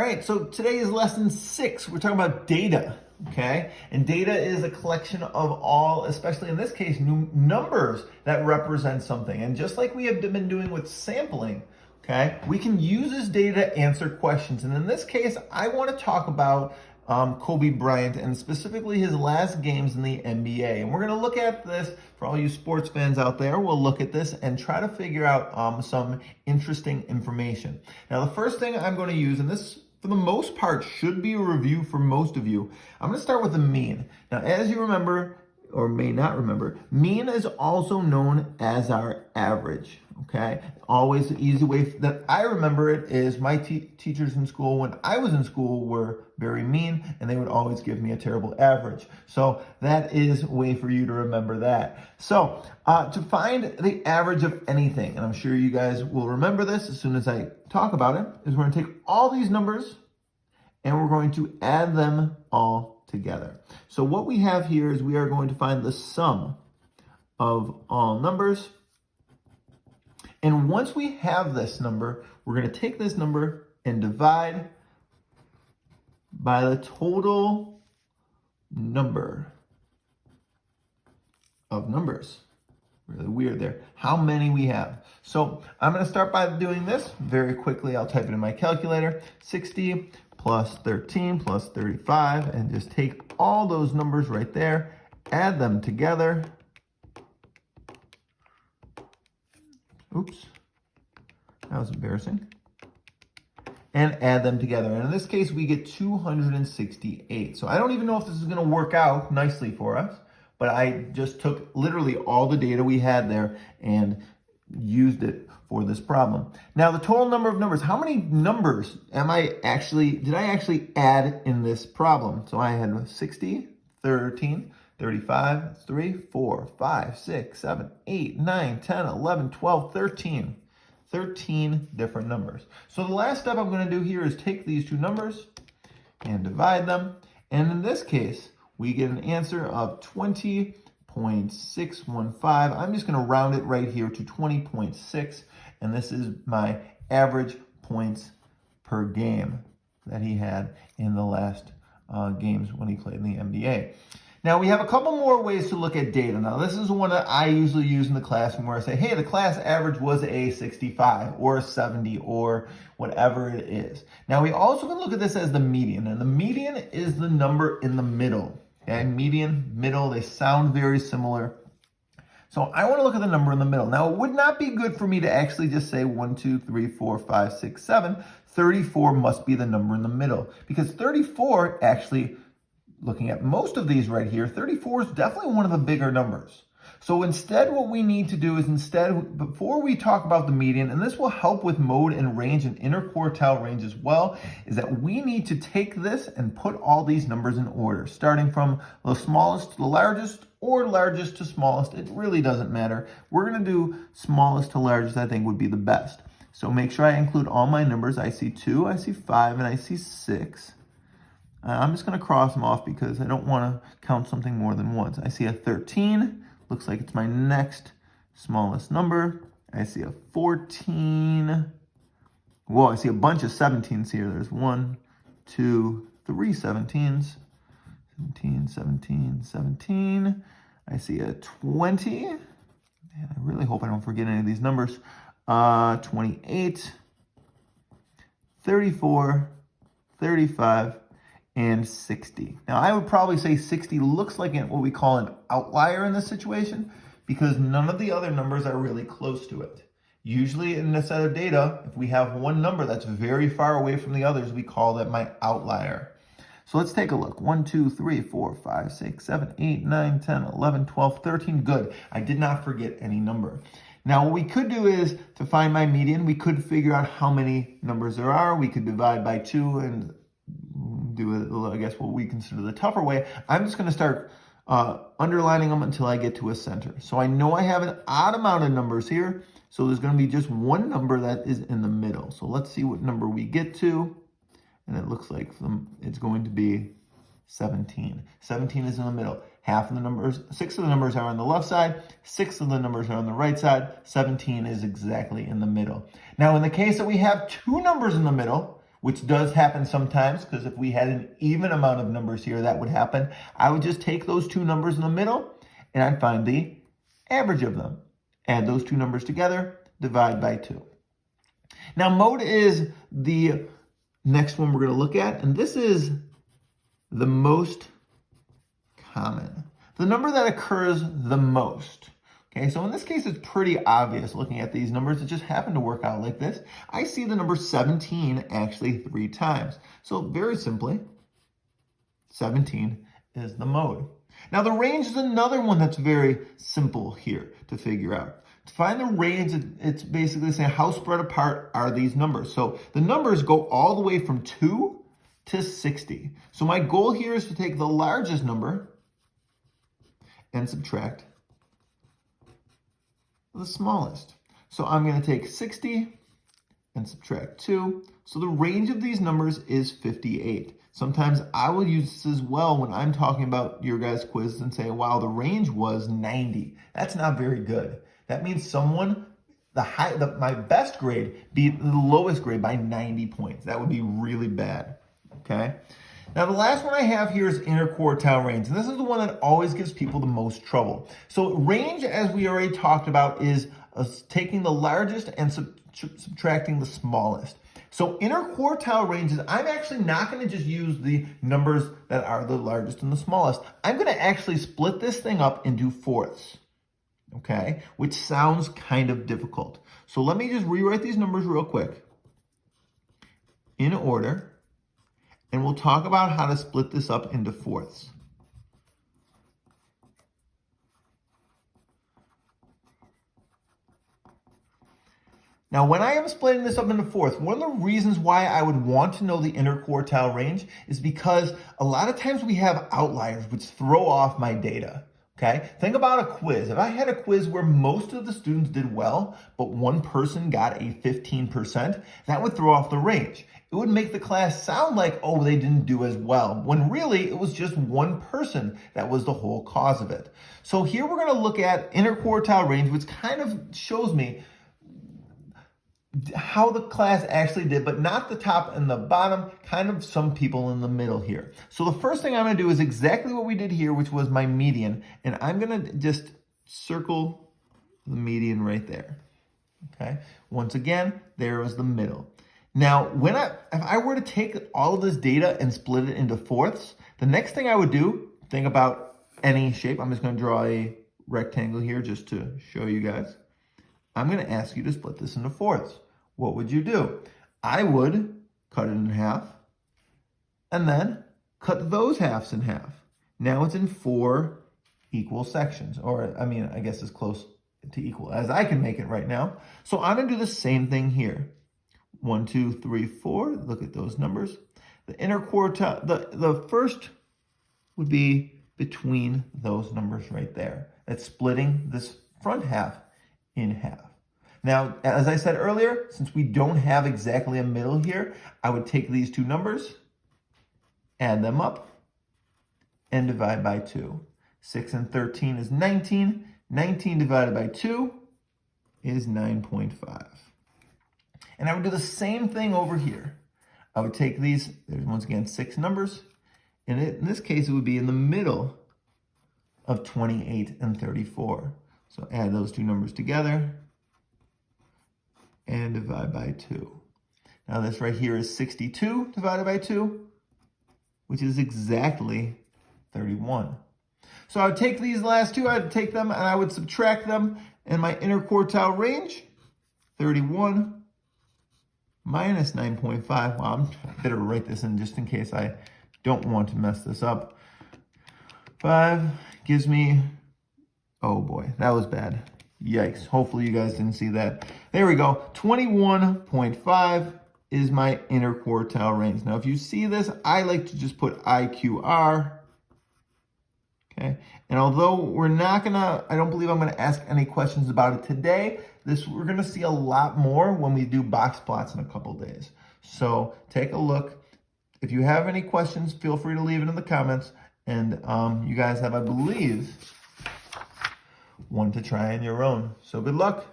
All right, so today is lesson 6. We're talking about data, okay? And data is a collection of all, especially in this case, numbers that represent something. And just like we have been doing with sampling, okay, we can use this data to answer questions. And in this case, I want to talk about Kobe Bryant and specifically his last games in the NBA. And we're going to look at this for all you sports fans out there. We'll look at this and try to figure out some interesting information. Now, the first thing I'm going to use, and this for the most part should be a review for most of you, I'm going to start with the mean. Now, as you remember, or may not remember, mean is also known as our average, okay? Always the easy way that I remember it is my teachers in school when I was in school were very mean and they would always give me a terrible average. So that is a way for you to remember that. So to find the average of anything, and I'm sure you guys will remember this as soon as I talk about it, is we're going to take all these numbers and we're going to add them all together. So what we have here is we are going to find the sum of all numbers. And once we have this number, we're going to take this number and divide by the total number of numbers. Really weird there. How many we have. So I'm going to start by doing this very quickly. I'll type it in my calculator. 60 plus 13 plus 35, and just take all those numbers right there, add them together. Oops, that was embarrassing. And add them together. And in this case, we get 268. So I don't even know if this is going to work out nicely for us, but I just took literally all the data we had there and used it for this problem. Now, the total number of numbers, how many numbers did I actually add in this problem? So I had 60, 13, 35, 3, 4, 5, 6, 7, 8, 9, 10, 11, 12, 13. 13 different numbers. So the last step I'm going to do here is take these two numbers and divide them. And in this case, we get an answer of 20.615. I'm just going to round it right here to 20.6. And this is my average points per game that he had in the last games when he played in the NBA. Now, we have a couple more ways to look at data. Now, this is one that I usually use in the classroom where I say, hey, the class average was a 65 or a 70 or whatever it is. Now, we also can look at this as the median. And the median is the number in the middle. Okay, median, middle, they sound very similar. So I want to look at the number in the middle. Now, it would not be good for me to actually just say 1, 2, 3, 4, 5, 6, 7. 34 must be the number in the middle because 34 actually, looking at most of these right here, 34 is definitely one of the bigger numbers. So instead, what we need to do is before we talk about the median, and this will help with mode and range and interquartile range as well, is that we need to take this and put all these numbers in order, starting from the smallest to the largest or largest to smallest. It really doesn't matter. We're going to do smallest to largest, I think would be the best. So make sure I include all my numbers. I see 2, I see 5, and I see 6. I'm just going to cross them off because I don't want to count something more than once. I see a 13. Looks like it's my next smallest number. I see a 14. Whoa, I see a bunch of 17s here. There's 1, 2, 3 17s. 17, 17, 17. I see a 20. Man, I really hope I don't forget any of these numbers. 28, 34, 35, and 60. Now, I would probably say 60 looks like what we call an outlier in this situation because none of the other numbers are really close to it. Usually in a set of data, if we have one number that's very far away from the others, we call that my outlier. So let's take a look. 1, 2, 3, 4, 5, 6, 7, 8, 9, 10, 11, 12, 13. Good. I did not forget any number. Now, what we could do is, to find my median, we could figure out how many numbers there are. We could divide by 2 and do it, I guess, what we consider the tougher way. I'm just going to start underlining them until I get to a center. So I know I have an odd amount of numbers here. So there's going to be just one number that is in the middle. So let's see what number we get to. And it looks like it's going to be 17. 17 is in the middle. Half of the numbers, 6 of the numbers are on the left side, 6 of the numbers are on the right side, 17 is exactly in the middle. Now, in the case that we have 2 numbers in the middle, which does happen sometimes, because if we had an even amount of numbers here, that would happen. I would just take those two numbers in the middle, and I'd find the average of them. Add those two numbers together, divide by 2. Now, mode is the next one we're going to look at, and this is the most common. The number that occurs the most. Okay, so in this case, it's pretty obvious looking at these numbers. It just happened to work out like this. I see the number 17 actually 3 times. So very simply, 17 is the mode. Now the range is another one that's very simple here to figure out. To find the range, it's basically saying how spread apart are these numbers. So the numbers go all the way from 2 to 60. So my goal here is to take the largest number and subtract the smallest. So I'm going to take 60 and subtract 2. So the range of these numbers is 58. Sometimes I will use this as well when I'm talking about your guys' quiz and say, wow, the range was 90. That's not very good. That means someone, my best grade, beat the lowest grade by 90 points. That would be really bad, okay? Now, the last one I have here is interquartile range, and this is the one that always gives people the most trouble. So range, as we already talked about, is taking the largest and subtracting the smallest. So interquartile ranges, I'm actually not going to just use the numbers that are the largest and the smallest. I'm going to actually split this thing up into fourths, okay, which sounds kind of difficult. So let me just rewrite these numbers real quick in order. And we'll talk about how to split this up into fourths. Now, when I am splitting this up into fourths, one of the reasons why I would want to know the interquartile range is because a lot of times we have outliers which throw off my data. Okay, think about a quiz. If I had a quiz where most of the students did well, but one person got a 15%, that would throw off the range. It would make the class sound like, oh, they didn't do as well, when really it was just one person that was the whole cause of it. So here we're going to look at interquartile range, which kind of shows me how the class actually did, but not the top and the bottom, kind of some people in the middle here. So the first thing I'm going to do is exactly what we did here, which was my median, and I'm going to just circle the median right there. Okay, once again, there was the middle. Now, if I were to take all of this data and split it into fourths, the next thing I would do, think about any shape. I'm just going to draw a rectangle here just to show you guys. I'm going to ask you to split this into fourths. What would you do? I would cut it in half and then cut those halves in half. Now it's in 4 equal sections, or I guess as close to equal as I can make it right now. So I'm going to do the same thing here. 1, 2, 3, 4. Look at those numbers. The interquartile, the first would be between those numbers right there. That's splitting this front half in half. Now, as I said earlier, since we don't have exactly a middle here, I would take these two numbers, add them up, and divide by 2. 6 and 13 is 19. 19 divided by 2 is 9.5. And I would do the same thing over here. I would take these, there's once again 6 numbers, and in this case it would be in the middle of 28 and 34. So add those two numbers together and divide by 2. Now this right here is 62 divided by 2, which is exactly 31. So I would take these last two, I'd take them and I would subtract them, and my interquartile range, 31 minus 9.5. Well, I better write this in just in case I don't want to mess this up. 5 gives me, oh boy, that was bad. Yikes. Hopefully you guys didn't see that. There we go. 21.5 is my interquartile range. Now, if you see this, I like to just put IQR. Okay. And although I don't believe I'm going to ask any questions about it today, we're going to see a lot more when we do box plots in a couple days. So take a look. If you have any questions, feel free to leave it in the comments. And you guys have, I believe, one to try on your own. So good luck.